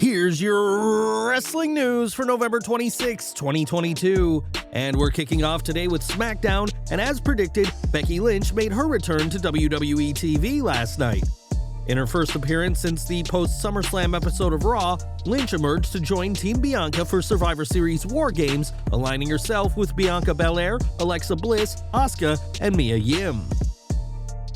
Here's your wrestling news for November 26, 2022. And we're kicking off today with Smackdown, and as predicted, Becky Lynch made her return to WWE TV last night. In her first appearance since the post-SummerSlam episode of Raw, Lynch emerged to join Team Bianca for Survivor Series Wargames, aligning herself with Bianca Belair, Alexa Bliss, Asuka, and Mia Yim.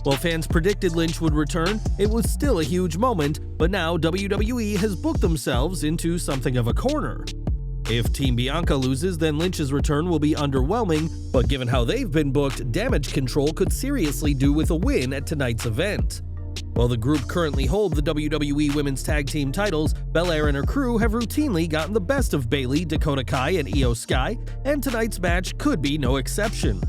While fans predicted Lynch would return, it was still a huge moment, but now WWE has booked themselves into something of a corner. If Team Bianca loses, then Lynch's return will be underwhelming, but given how they've been booked, Damage Control could seriously do with a win at tonight's event. While the group currently hold the WWE Women's Tag Team titles, Belair and her crew have routinely gotten the best of Bayley, Dakota Kai, and Io Sky, and tonight's match could be no exception.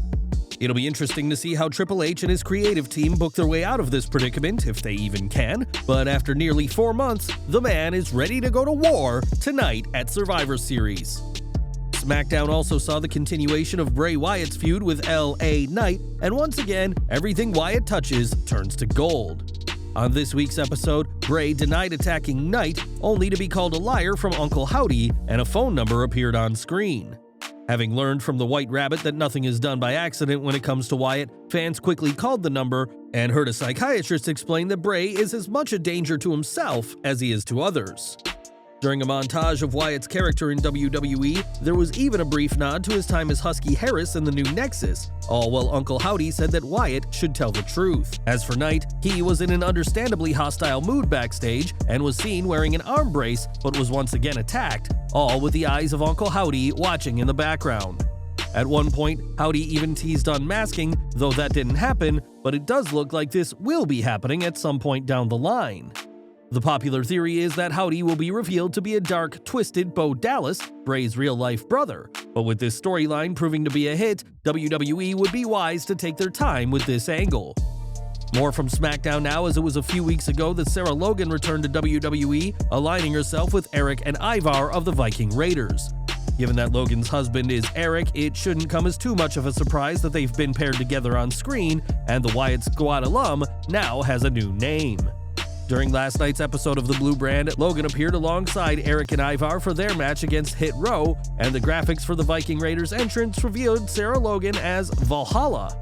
It'll be interesting to see how Triple H and his creative team book their way out of this predicament, if they even can, but after nearly 4 months, the man is ready to go to war tonight at Survivor Series. SmackDown also saw the continuation of Bray Wyatt's feud with LA Knight, and once again, everything Wyatt touches turns to gold. On this week's episode, Bray denied attacking Knight, only to be called a liar from Uncle Howdy, and a phone number appeared on screen. Having learned from the White Rabbit that nothing is done by accident when it comes to Wyatt, fans quickly called the number and heard a psychiatrist explain that Bray is as much a danger to himself as he is to others. During a montage of Wyatt's character in WWE, there was even a brief nod to his time as Husky Harris in the new Nexus, all while Uncle Howdy said that Wyatt should tell the truth. As for Knight, he was in an understandably hostile mood backstage and was seen wearing an arm brace, but was once again attacked, all with the eyes of Uncle Howdy watching in the background. At one point, Howdy even teased unmasking, though that didn't happen, but it does look like this will be happening at some point down the line. The popular theory is that Howdy will be revealed to be a dark, twisted Bo Dallas, Bray's real-life brother. But with this storyline proving to be a hit, WWE would be wise to take their time with this angle. More from SmackDown now, as it was a few weeks ago that Sarah Logan returned to WWE, aligning herself with Eric and Ivar of the Viking Raiders. Given that Logan's husband is Eric, it shouldn't come as too much of a surprise that they've been paired together on screen, and the Wyatt Squad alum now has a new name. During last night's episode of The Blue Brand, Logan appeared alongside Eric and Ivar for their match against Hit Row, and the graphics for the Viking Raiders entrance revealed Sarah Logan as Valhalla.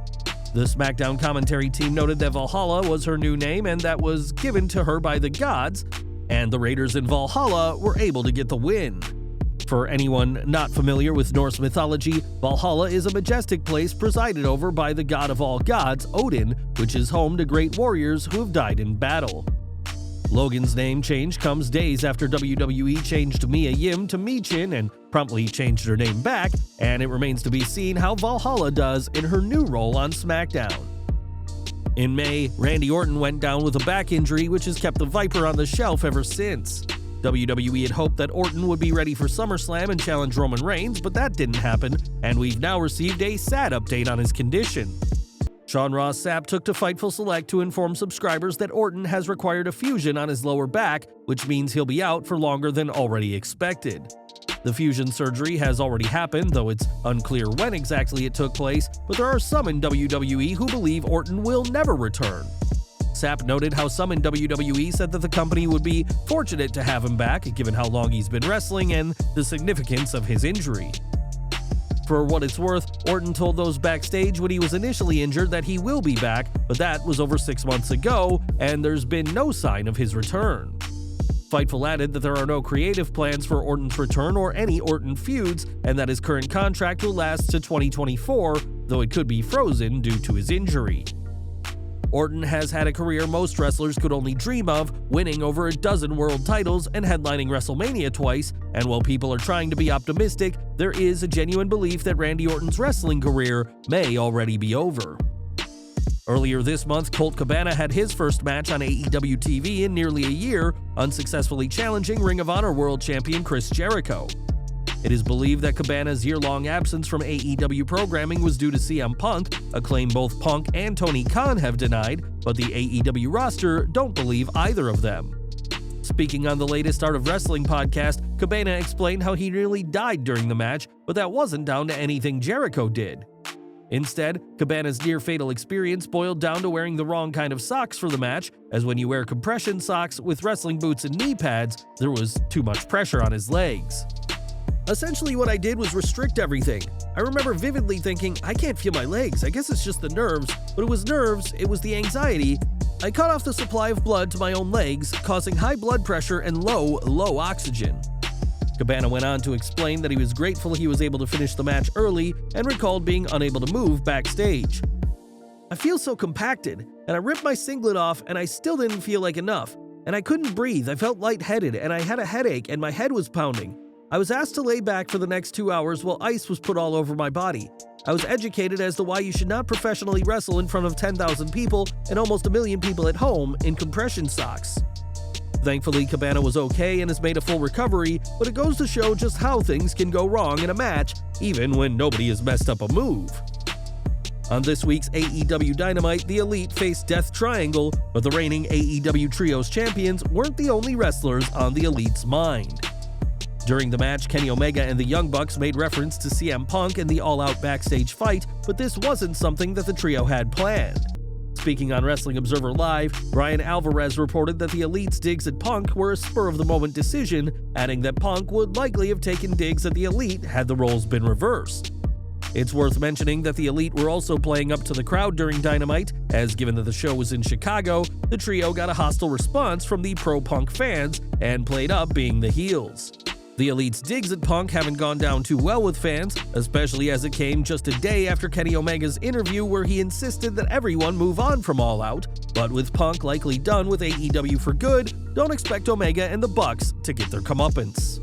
The SmackDown commentary team noted that Valhalla was her new name and that was given to her by the gods, and the Raiders in Valhalla were able to get the win. For anyone not familiar with Norse mythology, Valhalla is a majestic place presided over by the god of all gods, Odin, which is home to great warriors who have died in battle. Logan's name change comes days after WWE changed Mia Yim to Michin and promptly changed her name back, and it remains to be seen how Valhalla does in her new role on SmackDown. In May, Randy Orton went down with a back injury which has kept the Viper on the shelf ever since. WWE had hoped that Orton would be ready for SummerSlam and challenge Roman Reigns, but that didn't happen, and we've now received a sad update on his condition. Sean Ross Sapp took to Fightful Select to inform subscribers that Orton has required a fusion on his lower back, which means he'll be out for longer than already expected. The fusion surgery has already happened, though it's unclear when exactly it took place, but there are some in WWE who believe Orton will never return. Sapp noted how some in WWE said that the company would be fortunate to have him back, given how long he's been wrestling and the significance of his injury. For what it's worth, Orton told those backstage when he was initially injured that he will be back, but that was over 6 months ago, and there's been no sign of his return. Fightful added that there are no creative plans for Orton's return or any Orton feuds, and that his current contract will last to 2024, though it could be frozen due to his injury. Orton has had a career most wrestlers could only dream of, winning over a dozen world titles and headlining WrestleMania twice, and while people are trying to be optimistic, there is a genuine belief that Randy Orton's wrestling career may already be over. Earlier this month, Colt Cabana had his first match on AEW TV in nearly a year, unsuccessfully challenging Ring of Honor World Champion Chris Jericho. It is believed that Cabana's year-long absence from AEW programming was due to CM Punk, a claim both Punk and Tony Khan have denied, but the AEW roster don't believe either of them. Speaking on the latest Art of Wrestling podcast, Cabana explained how he nearly died during the match, but that wasn't down to anything Jericho did. Instead, Cabana's near-fatal experience boiled down to wearing the wrong kind of socks for the match, as when you wear compression socks with wrestling boots and knee pads, there was too much pressure on his legs. Essentially, what I did was restrict everything. I remember vividly thinking, I can't feel my legs, I guess it's just the nerves, but it was nerves, it was the anxiety. I cut off the supply of blood to my own legs, causing high blood pressure and low oxygen. Cabana went on to explain that he was grateful he was able to finish the match early and recalled being unable to move backstage. I feel so compacted, and I ripped my singlet off and I still didn't feel like enough. And I couldn't breathe, I felt lightheaded, and I had a headache and my head was pounding. I was asked to lay back for the next 2 hours while ice was put all over my body. I was educated as to why you should not professionally wrestle in front of 10,000 people and almost 1 million people at home in compression socks. Thankfully, Cabana was okay and has made a full recovery, but it goes to show just how things can go wrong in a match, even when nobody has messed up a move. On this week's AEW Dynamite, the Elite faced Death Triangle, but the reigning AEW Trios champions weren't the only wrestlers on the Elite's mind. During the match, Kenny Omega and the Young Bucks made reference to CM Punk and the all-out backstage fight, but this wasn't something that the trio had planned. Speaking on Wrestling Observer Live, Brian Alvarez reported that the Elite's digs at Punk were a spur-of-the-moment decision, adding that Punk would likely have taken digs at the Elite had the roles been reversed. It's worth mentioning that the Elite were also playing up to the crowd during Dynamite, as given that the show was in Chicago, the trio got a hostile response from the pro-Punk fans and played up being the heels. The Elite's digs at Punk haven't gone down too well with fans, especially as it came just a day after Kenny Omega's interview where he insisted that everyone move on from All Out. But with Punk likely done with AEW for good, don't expect Omega and the Bucks to get their comeuppance.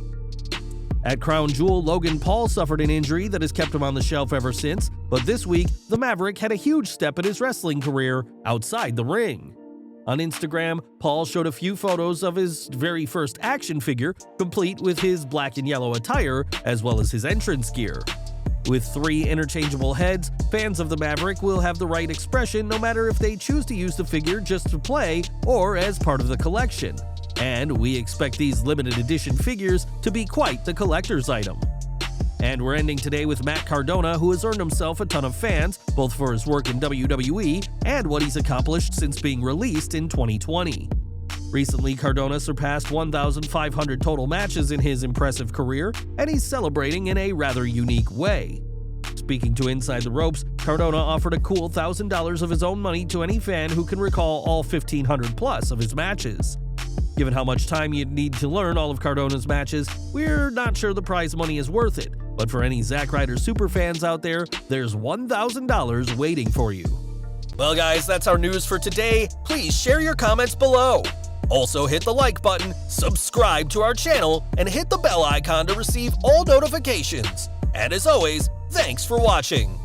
At Crown Jewel, Logan Paul suffered an injury that has kept him on the shelf ever since, but this week, the Maverick had a huge step in his wrestling career outside the ring. On Instagram, Paul showed a few photos of his very first action figure, complete with his black and yellow attire, as well as his entrance gear. With 3 interchangeable heads, fans of the Maverick will have the right expression no matter if they choose to use the figure just to play or as part of the collection. And we expect these limited edition figures to be quite the collector's item. And we're ending today with Matt Cardona, who has earned himself a ton of fans, both for his work in WWE and what he's accomplished since being released in 2020. Recently, Cardona surpassed 1,500 total matches in his impressive career, and he's celebrating in a rather unique way. Speaking to Inside the Ropes, Cardona offered a cool $1,000 of his own money to any fan who can recall all 1,500 plus of his matches. Given how much time you'd need to learn all of Cardona's matches, we're not sure the prize money is worth it. But for any Zack Ryder superfans out there, there's $1,000 waiting for you. Well guys, that's our news for today. Please share your comments below. Also hit the like button, subscribe to our channel, and hit the bell icon to receive all notifications. And as always, thanks for watching.